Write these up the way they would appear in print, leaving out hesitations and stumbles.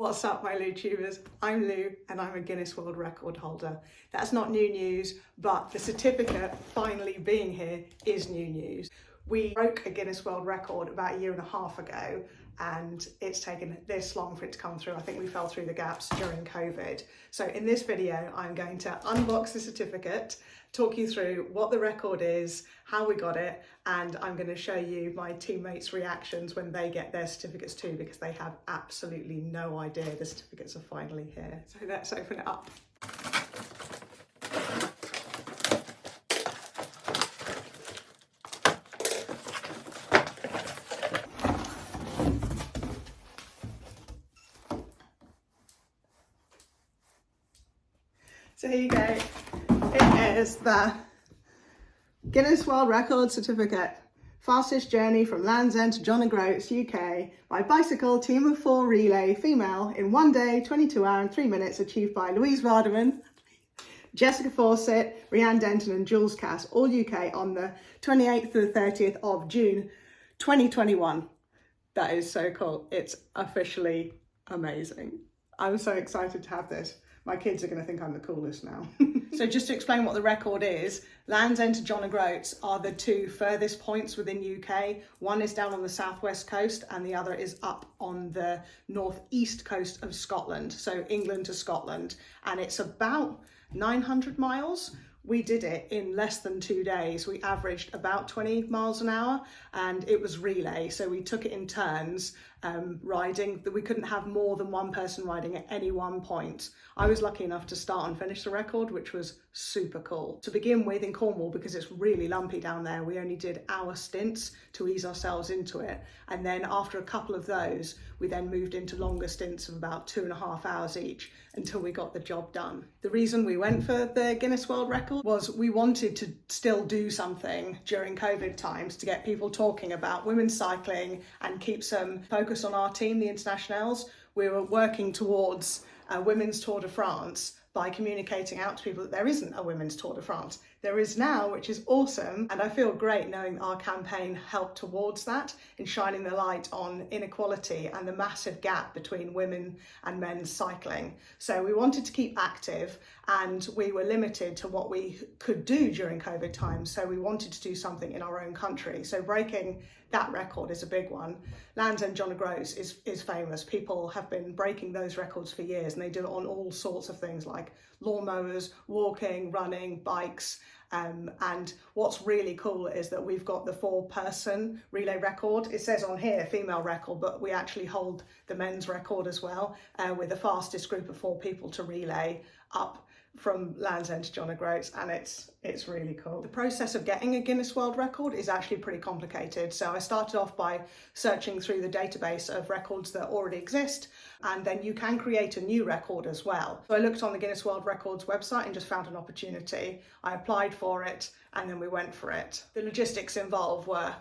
What's up, my Lou-tubers? I'm Lou and I'm a Guinness World Record holder. That's not new news, but the certificate finally being here is new news. We broke a Guinness World Record about 1.5 years ago and it's taken this long for it to come through. I think we fell through the gaps during COVID. So in this video, I'm going to unbox the certificate, talk you through what the record is, how we got it, and I'm going to show you my teammates' reactions when they get their certificates too, because they have absolutely no idea the certificates are finally here. So let's open it up. So here you go. It is the Guinness World Record certificate. Fastest journey from Land's End to John O'Groats, UK, by bicycle team of 4 relay female in 1 day, 22 hours and 3 minutes, achieved by Louise Vardaman, Jessica Fawcett, Rhiannon Denton and Jules Cass, all UK, on the 28th to the 30th of June 2021. That is so cool. It's officially amazing. I'm so excited to have this. My kids are going to think I'm the coolest now. So just to explain what the record is, Land's End to John O'Groats are the 2 furthest points within UK. One is down on the southwest coast and the other is up on the northeast coast of Scotland. So England to Scotland. And it's about 900 miles. We did it in less than 2 days. We averaged about 20 miles an hour and it was relay. So we took it in turns riding. We couldn't have more than one person riding at any one point. I was lucky enough to start and finish the record, which was super cool. To begin with, in Cornwall, because it's really lumpy down there, we only did hour stints to ease ourselves into it. And then after a couple of those, we then moved into longer stints of about 2.5 hours each until we got the job done. The reason we went for the Guinness World Record was we wanted to still do something during COVID times to get people talking about women's cycling and keep some focus on our team, the Internationals. We were working towards a Women's Tour de France by communicating out to people that there isn't a Women's Tour de France. There is now, which is awesome, and I feel great knowing our campaign helped towards that in shining the light on inequality and the massive gap between women and men's cycling. So we wanted to keep active and we were limited to what we could do during COVID times, so we wanted to do something in our own country. So breaking that record is a big one. Land's End John O'Groats is famous. People have been breaking those records for years and they do it on all sorts of things like lawnmowers, walking, running, bikes. And what's really cool is that we've got the 4-person relay record. It says on here female record, but we actually hold the men's record as well, with the fastest group of 4 people to relay up from Land's End to John O'Groats, and it's really cool. The process of getting a Guinness World Record is actually pretty complicated. So I started off by searching through the database of records that already exist, and then you can create a new record as well. So I looked on the Guinness World Records website and just found an opportunity. I applied for it and then we went for it. The logistics involved were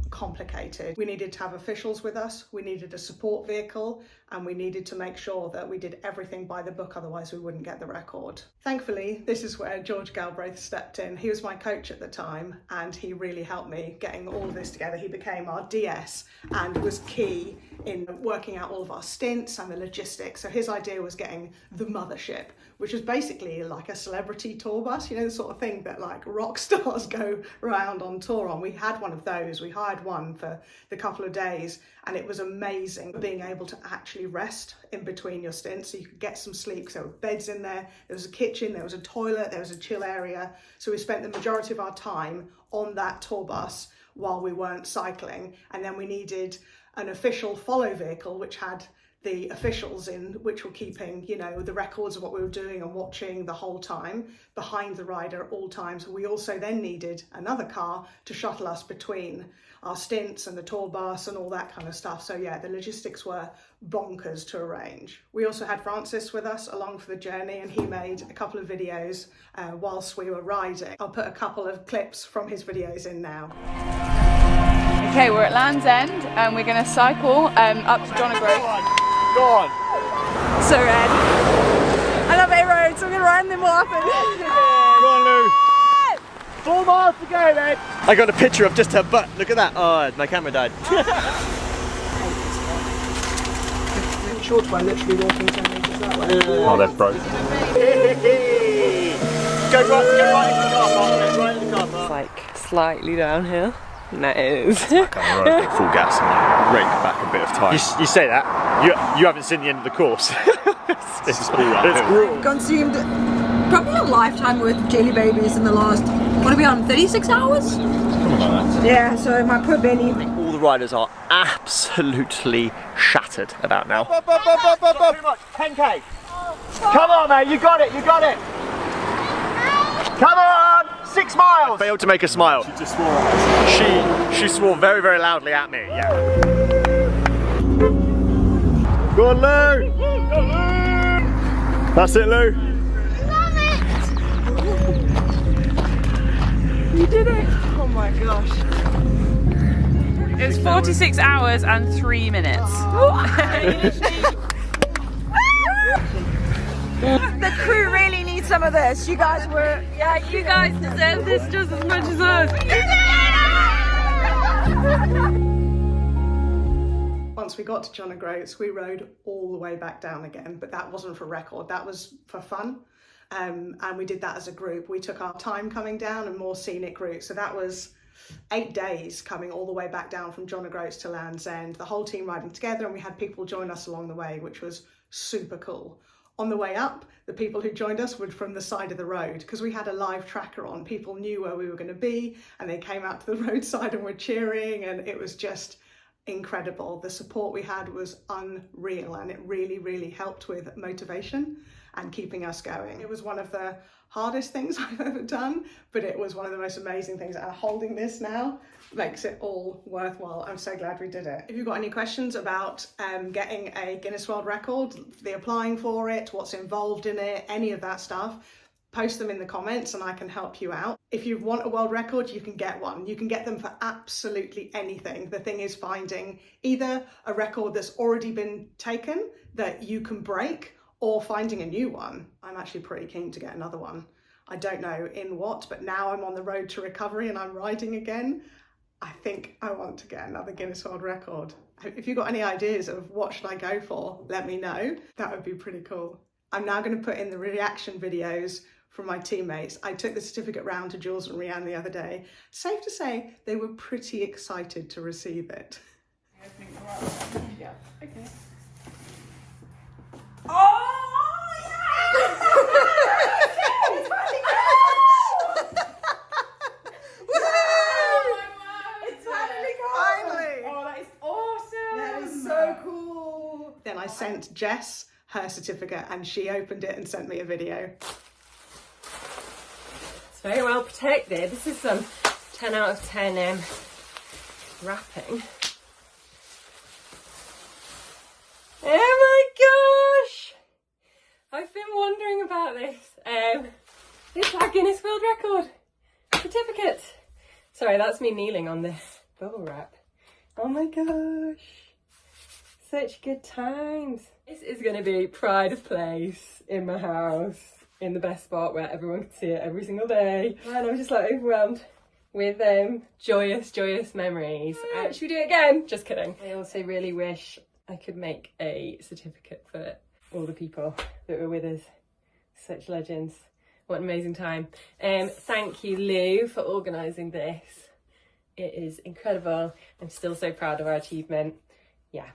complicated. We needed to have officials with us, we needed a support vehicle, and we needed to make sure that we did everything by the book, otherwise we wouldn't get the record. Thankfully, this is where George Galbraith stepped in. He was my coach at the time and he really helped me getting all of this together. He became our DS and was key in working out all of our stints and the logistics. So his idea was getting the mothership, which was basically like a celebrity tour bus, you know, the sort of thing that like rock stars go around on tour on. We had one of those. We hired one for the couple of days and it was amazing being able to actually rest in between your stints so you could get some sleep, because there were beds in there was a kitchen, there was a toilet, there was a chill area. So we spent the majority of our time on that tour bus while we weren't cycling, and then we needed an official follow vehicle which had the officials in, which were keeping, you know, the records of what we were doing and watching the whole time behind the rider at all times. We also then needed another car to shuttle us between our stints and the tour bus and all that kind of stuff. So yeah, the logistics were bonkers to arrange. We also had Francis with us along for the journey, and he made a couple of videos whilst we were riding. I'll put a couple of clips from his videos in now. Okay, we're at Land's End and we're going to cycle up to John O'Groats. Go on. So red. I love A-roads, so I'm going to ride them more often. Go on, Lou. 4 miles to go then. I got a picture of just her butt. Look at that. Oh, my camera died. short one, literally walking 10 metres that way. Oh, they're broken. Go right into the car park, right into the car park. It's like slightly downhill. And that is. Back on the road, full gas and rake back a bit of time. You say that, you haven't seen the end of the course. it's brutal. Consumed probably a lifetime worth of jelly babies in the last, what are we on, 36 hours? Something like that. Yeah, so my poor belly. All the riders are absolutely shattered about now. 10k. Come on, mate, you got it, you got it. Come on, 6 miles. I failed to make her smile. She just swore at us. She swore very, very loudly at me, yeah. Go on, Lou. That's it, Lou. You did it! Oh my gosh. It was 46 hours and 3 minutes. The crew really needs some of this. You guys were... Yeah, you guys deserve this just as much as us. Once we got to John O'Groats, we rode all the way back down again, but that wasn't for record, that was for fun. And we did that as a group. We took our time coming down and more scenic routes. So that was 8 days coming all the way back down from John O'Groats to Land's End, the whole team riding together, and we had people join us along the way, which was super cool. On the way up, the people who joined us were from the side of the road because we had a live tracker on. People knew where we were going to be and they came out to the roadside and were cheering, and it was just incredible. The support we had was unreal, and it really, really helped with motivation and keeping us going. It was one of the hardest things I've ever done, but it was one of the most amazing things, and holding this now makes it all worthwhile. I'm so glad we did it. If you've got any questions about getting a Guinness World Record, the applying for it, what's involved in it, any of that stuff, post them in the comments and I can help you out. If you want a world record, you can get one. You can get them for absolutely anything. The thing is finding either a record that's already been taken that you can break, or finding a new one. I'm actually pretty keen to get another one. I don't know in what, but now I'm on the road to recovery and I'm riding again. I think I want to get another Guinness World Record. If you've got any ideas of what should I go for, let me know. That would be pretty cool. I'm now going to put in the reaction videos from my teammates. I took the certificate round to Jules and Rianne the other day. Safe to say, they were pretty excited to receive it. Yeah, okay. Then I sent Jess her certificate and she opened it and sent me a video. It's very well protected. This is some 10 out of 10 wrapping. Oh my gosh! I've been wondering about this. It's our Guinness World Record certificate. Sorry, that's me kneeling on this bubble wrap. Oh my gosh. Such good times. This is going to be pride of place in my house, in the best spot where everyone can see it every single day. And I'm just like overwhelmed with joyous, joyous memories. Should we do it again? Just kidding. I also really wish I could make a certificate for all the people that were with us. Such legends. What an amazing time. Thank you, Lou, for organising this. It is incredible. I'm still so proud of our achievement. Yeah.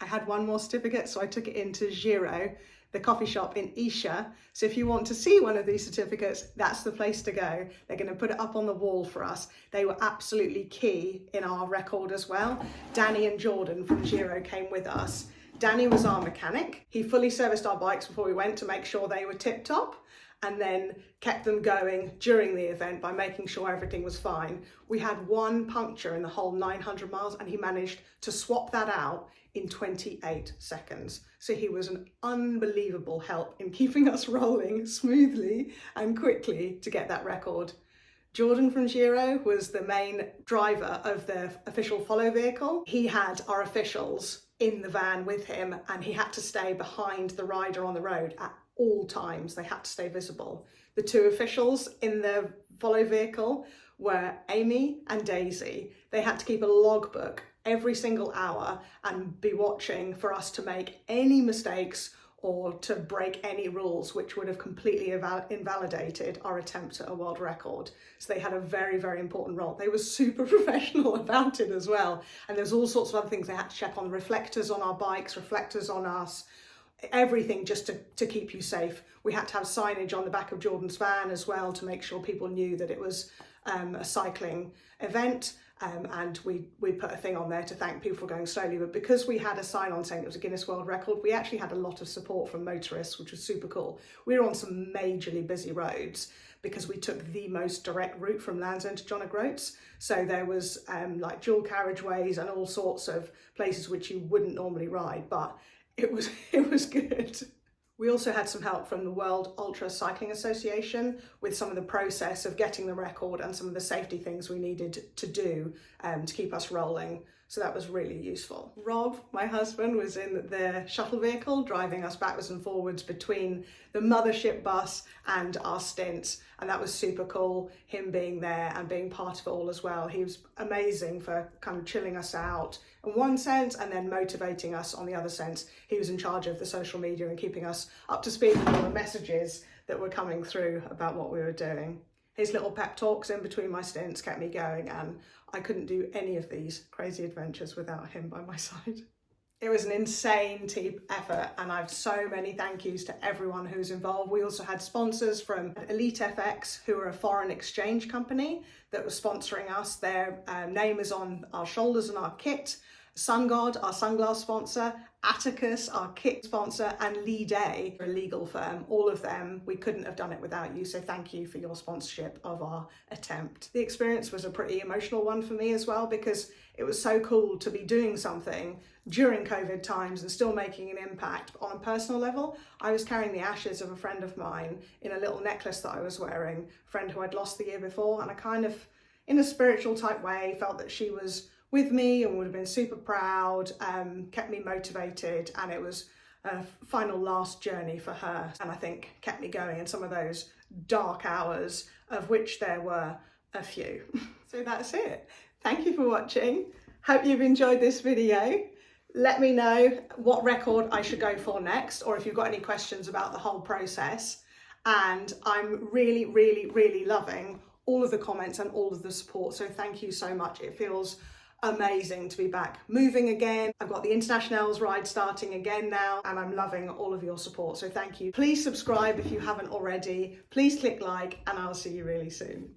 I had one more certificate, so I took it into Giro, the coffee shop in Isha. So if you want to see one of these certificates, that's the place to go. They're going to put it up on the wall for us. They were absolutely key in our record as well. Danny and Jordan from Giro came with us. Danny was our mechanic. He fully serviced our bikes before we went to make sure they were tip-top, and then kept them going during the event by making sure everything was fine. We had one puncture in the whole 900 miles and he managed to swap that out in 28 seconds. So he was an unbelievable help in keeping us rolling smoothly and quickly to get that record. Jordan from Giro was the main driver of the official follow vehicle. He had our officials in the van with him and he had to stay behind the rider on the road at all times. They had to stay visible. The two officials in the follow vehicle were Amy and Daisy. They had to keep a logbook every single hour and be watching for us to make any mistakes or to break any rules, which would have completely invalidated our attempt at a world record. So they had a very, very important role. They were super professional about it as well. And there's all sorts of other things. They had to check on the reflectors on our bikes, reflectors on us, everything just to keep you safe. We had to have signage on the back of Jordan's van as well to make sure people knew that it was a cycling event. And we put a thing on there to thank people for going slowly. But because we had a sign on saying it was a Guinness World Record, we actually had a lot of support from motorists, which was super cool. We were on some majorly busy roads because we took the most direct route from Land's End to John O'Groats. So there was like dual carriageways and all sorts of places which you wouldn't normally ride, but it was good. We also had some help from the World Ultra Cycling Association with some of the process of getting the record and some of the safety things we needed to do to keep us rolling. So that was really useful. Rob, my husband, was in the shuttle vehicle driving us backwards and forwards between the mothership bus and our stints. And that was super cool, him being there and being part of it all as well. He was amazing for kind of chilling us out in one sense and then motivating us on the other sense. He was in charge of the social media and keeping us up to speed with all the messages that were coming through about what we were doing. His little pep talks in between my stints kept me going, and I couldn't do any of these crazy adventures without him by my side. It was an insane team effort, and I have so many thank yous to everyone who's involved. We also had sponsors from Elite FX, who are a foreign exchange company that was sponsoring us. Their name is on our shoulders and our kit. SunGod, our sunglass sponsor, Atticus, our kit sponsor, and Lee Day, a legal firm. All of them, we couldn't have done it without you, so thank you for your sponsorship of our attempt. The experience was a pretty emotional one for me as well, because it was so cool to be doing something during COVID times and still making an impact. On a personal level, I was carrying the ashes of a friend of mine in a little necklace that I was wearing, a friend who I'd lost the year before, and I kind of, in a spiritual type way, felt that she was with me and would have been super proud, kept me motivated, and it was a final last journey for her, and I think kept me going in some of those dark hours, of which there were a few. So that's it. Thank you for watching. Hope you've enjoyed this video. Let me know what record I should go for next, or if you've got any questions about the whole process. And I'm really, really, really loving all of the comments and all of the support. So thank you so much. It feels amazing to be back moving again. I've got the Internationals ride starting again now, and I'm loving all of your support. So thank you. Please subscribe if you haven't already. Please click like, and I'll see you really soon.